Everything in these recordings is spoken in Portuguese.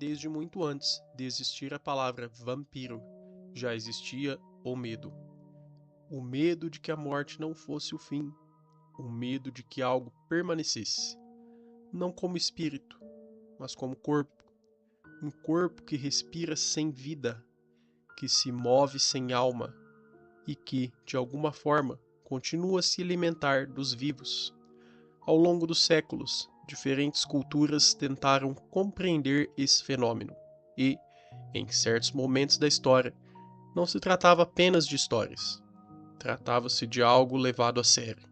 Desde muito antes de existir a palavra vampiro, já existia o medo. O medo de que a morte não fosse o fim, o medo de que algo permanecesse, não como espírito, mas como corpo. Um corpo que respira sem vida, que se move sem alma e que, de alguma forma, continua a se alimentar dos vivos. Ao longo dos séculos, diferentes culturas tentaram compreender esse fenômeno e, em certos momentos da história, não se tratava apenas de histórias. Tratava-se de algo levado a sério,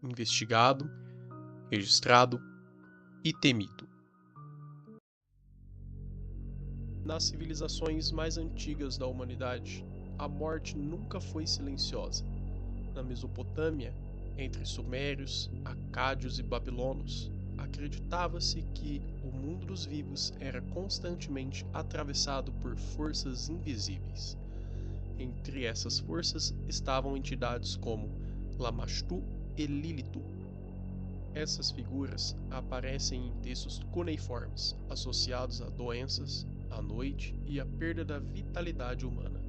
investigado, registrado e temido. Nas civilizações mais antigas da humanidade, a morte nunca foi silenciosa. Na Mesopotâmia, entre sumérios, acádios e babilônios, acreditava-se que o mundo dos vivos era constantemente atravessado por forças invisíveis. Entre essas forças estavam entidades como Lamashtu e Lilith. Essas figuras aparecem em textos cuneiformes, associados a doenças, à noite e à perda da vitalidade humana.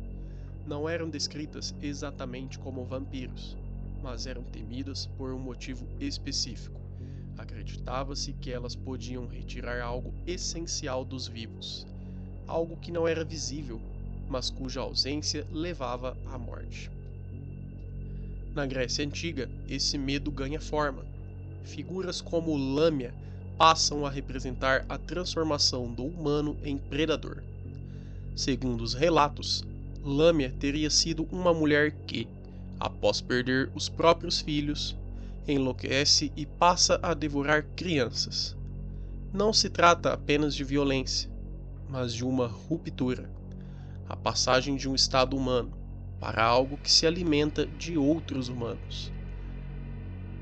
Não eram descritas exatamente como vampiros, mas eram temidas por um motivo específico. Acreditava-se que elas podiam retirar algo essencial dos vivos, algo que não era visível, mas cuja ausência levava à morte. Na Grécia Antiga, esse medo ganha forma. Figuras como Lâmia passam a representar a transformação do humano em predador. Segundo os relatos, Lâmia teria sido uma mulher que, após perder os próprios filhos, enlouquece e passa a devorar crianças. Não se trata apenas de violência, mas de uma ruptura, a passagem de um estado humano para algo que se alimenta de outros humanos.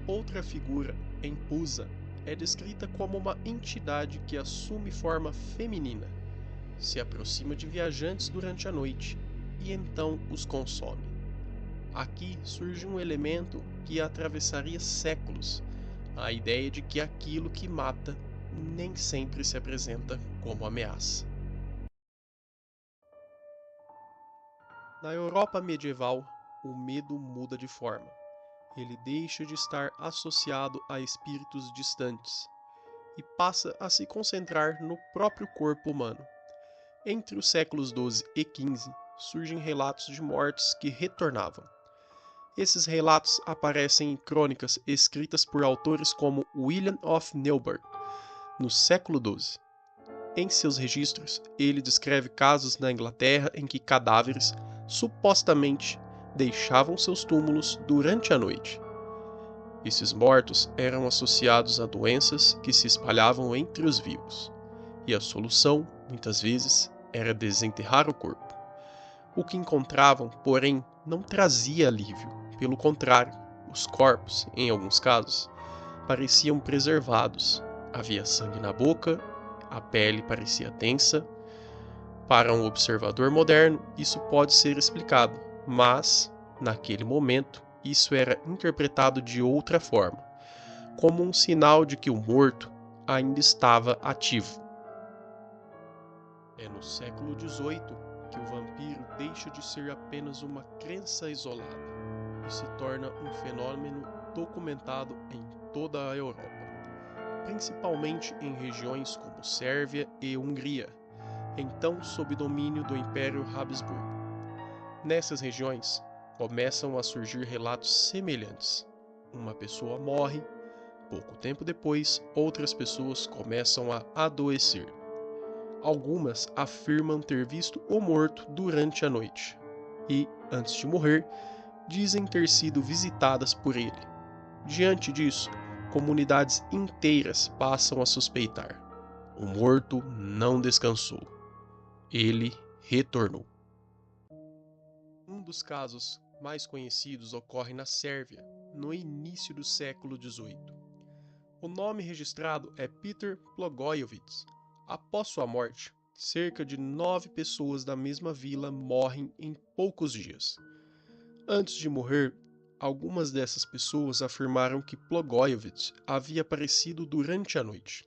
Outra figura, Empusa, é descrita como uma entidade que assume forma feminina, se aproxima de viajantes durante a noite e então os consome. Aqui surge um elemento que atravessaria séculos, a ideia de que aquilo que mata nem sempre se apresenta como ameaça. Na Europa medieval, o medo muda de forma. Ele deixa de estar associado a espíritos distantes e passa a se concentrar no próprio corpo humano. Entre os séculos XII e XV, surgem relatos de mortes que retornavam. Esses relatos aparecem em crônicas escritas por autores como William of Newburgh, no século XII. Em seus registros, ele descreve casos na Inglaterra em que cadáveres, supostamente, deixavam seus túmulos durante a noite. Esses mortos eram associados a doenças que se espalhavam entre os vivos, e a solução, muitas vezes, era desenterrar o corpo. O que encontravam, porém, não trazia alívio. Pelo contrário, os corpos, em alguns casos, pareciam preservados. Havia sangue na boca, a pele parecia tensa. Para um observador moderno, isso pode ser explicado, mas, naquele momento, isso era interpretado de outra forma, como um sinal de que o morto ainda estava ativo. É no século XVIII que o vampiro deixa de ser apenas uma crença isolada e se torna um fenômeno documentado em toda a Europa, principalmente em regiões como Sérvia e Hungria, então sob domínio do Império Habsburgo. Nessas regiões, começam a surgir relatos semelhantes. Uma pessoa morre, pouco tempo depois, outras pessoas começam a adoecer. Algumas afirmam ter visto o morto durante a noite e, antes de morrer, dizem ter sido visitadas por ele. Diante disso, comunidades inteiras passam a suspeitar. O morto não descansou. Ele retornou. Um dos casos mais conhecidos ocorre na Sérvia, no início do século XVIII. O nome registrado é Petar Blagojevich. Após sua morte, cerca de 9 pessoas da mesma vila morrem em poucos dias. Antes de morrer, algumas dessas pessoas afirmaram que Blagojevich havia aparecido durante a noite.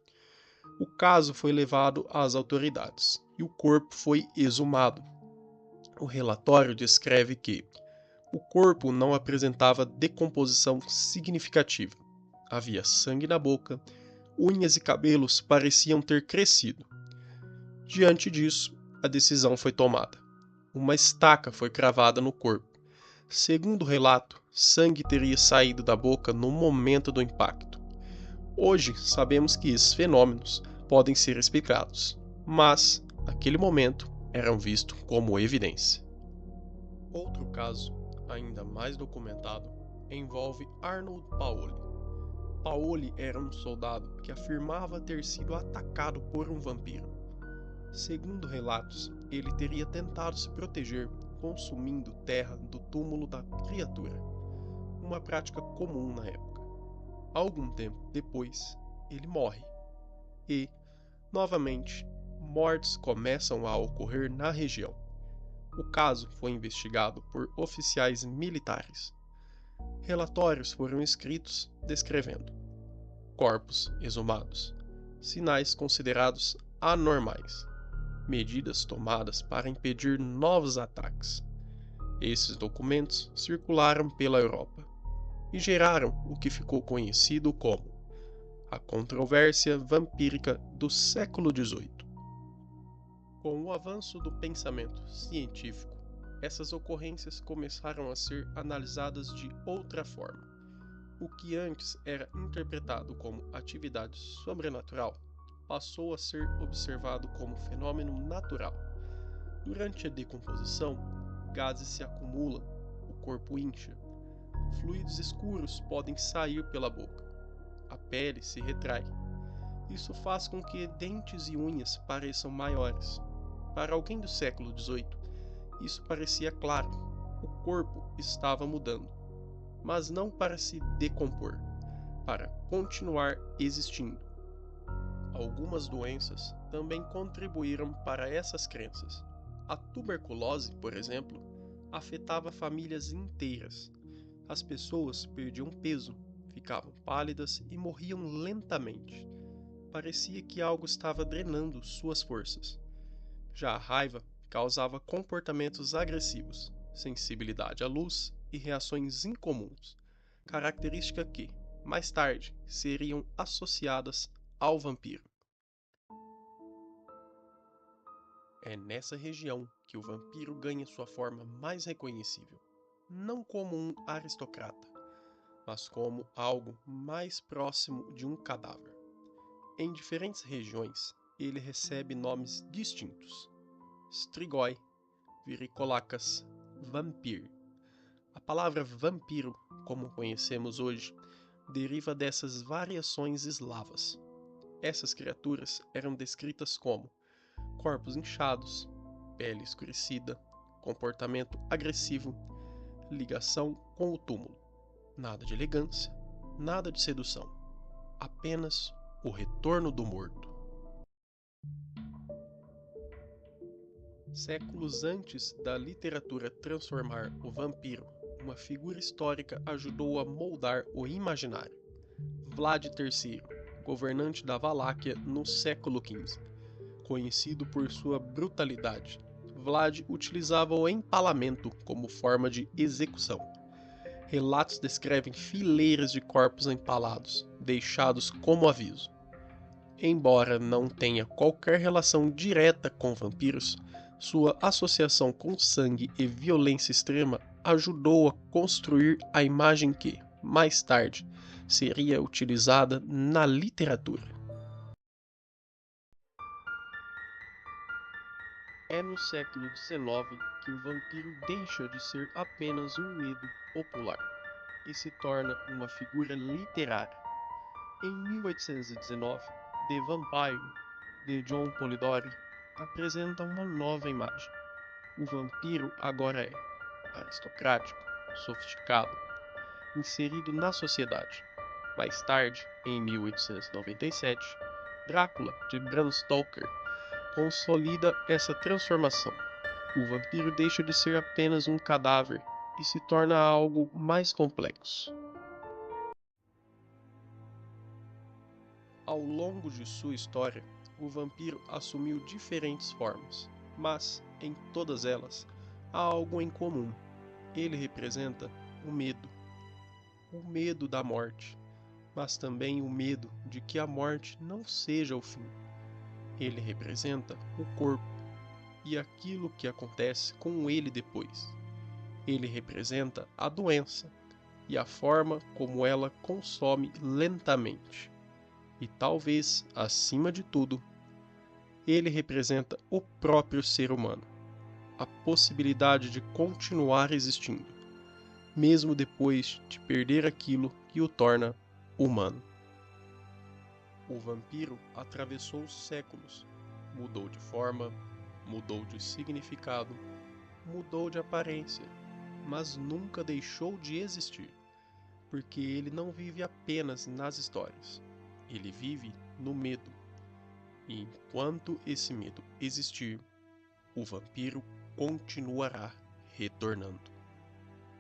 O caso foi levado às autoridades e o corpo foi exumado. O relatório descreve que o corpo não apresentava decomposição significativa. Havia sangue na boca, unhas e cabelos pareciam ter crescido. Diante disso, a decisão foi tomada. Uma estaca foi cravada no corpo. Segundo o relato, sangue teria saído da boca no momento do impacto. Hoje, sabemos que esses fenômenos podem ser explicados, mas, naquele momento, eram vistos como evidência. Outro caso, ainda mais documentado, envolve Arnold Paoli. Paoli era um soldado que afirmava ter sido atacado por um vampiro. Segundo relatos, ele teria tentado se proteger consumindo terra do túmulo da criatura, uma prática comum na época. Algum tempo depois, ele morre. E, novamente, mortes começam a ocorrer na região. O caso foi investigado por oficiais militares. Relatórios foram escritos descrevendo corpos exumados, sinais considerados anormais, medidas tomadas para impedir novos ataques. Esses documentos circularam pela Europa e geraram o que ficou conhecido como a controvérsia vampírica do século XVIII. Com o avanço do pensamento científico, essas ocorrências começaram a ser analisadas de outra forma. O que antes era interpretado como atividade sobrenatural passou a ser observado como fenômeno natural. Durante a decomposição, gases se acumulam, o corpo incha, fluidos escuros podem sair pela boca, a pele se retrai. Isso faz com que dentes e unhas pareçam maiores. Para alguém do século XVIII, isso parecia claro. O corpo estava mudando, mas não para se decompor, para continuar existindo. Algumas doenças também contribuíram para essas crenças. A tuberculose, por exemplo, afetava famílias inteiras. As pessoas perdiam peso, ficavam pálidas e morriam lentamente. Parecia que algo estava drenando suas forças. Já a raiva causava comportamentos agressivos, sensibilidade à luz e reações incomuns, característica que, mais tarde, seriam associadas ao vampiro. É nessa região que o vampiro ganha sua forma mais reconhecível, não como um aristocrata, mas como algo mais próximo de um cadáver. Em diferentes regiões, ele recebe nomes distintos: Strigoi, Viricolacas, Vampir. A palavra vampiro, como conhecemos hoje, deriva dessas variações eslavas. Essas criaturas eram descritas como corpos inchados, pele escurecida, comportamento agressivo, ligação com o túmulo. Nada de elegância, nada de sedução. Apenas o retorno do morto. Séculos antes da literatura transformar o vampiro, uma figura histórica ajudou a moldar o imaginário. Vlad III, governante da Valáquia no século XV. Conhecido por sua brutalidade, Vlad utilizava o empalamento como forma de execução. Relatos descrevem fileiras de corpos empalados, deixados como aviso. Embora não tenha qualquer relação direta com vampiros, sua associação com sangue e violência extrema ajudou a construir a imagem que, mais tarde, seria utilizada na literatura. É no século XIX que o vampiro deixa de ser apenas um medo popular e se torna uma figura literária. Em 1819, The Vampire, de John Polidori, apresenta uma nova imagem. O vampiro agora é aristocrático, sofisticado, inserido na sociedade. Mais tarde, em 1897, Drácula, de Bram Stoker, consolida essa transformação. O vampiro deixa de ser apenas um cadáver e se torna algo mais complexo. Ao longo de sua história, o vampiro assumiu diferentes formas, mas, em todas elas, há algo em comum. Ele representa o medo da morte, mas também o medo de que a morte não seja o fim. Ele representa o corpo e aquilo que acontece com ele depois. Ele representa a doença e a forma como ela consome lentamente. E talvez, acima de tudo, ele representa o próprio ser humano, a possibilidade de continuar existindo, mesmo depois de perder aquilo que o torna humano. O vampiro atravessou os séculos, mudou de forma, mudou de significado, mudou de aparência, mas nunca deixou de existir, porque ele não vive apenas nas histórias, ele vive no medo. E enquanto esse medo existir, o vampiro continuará retornando.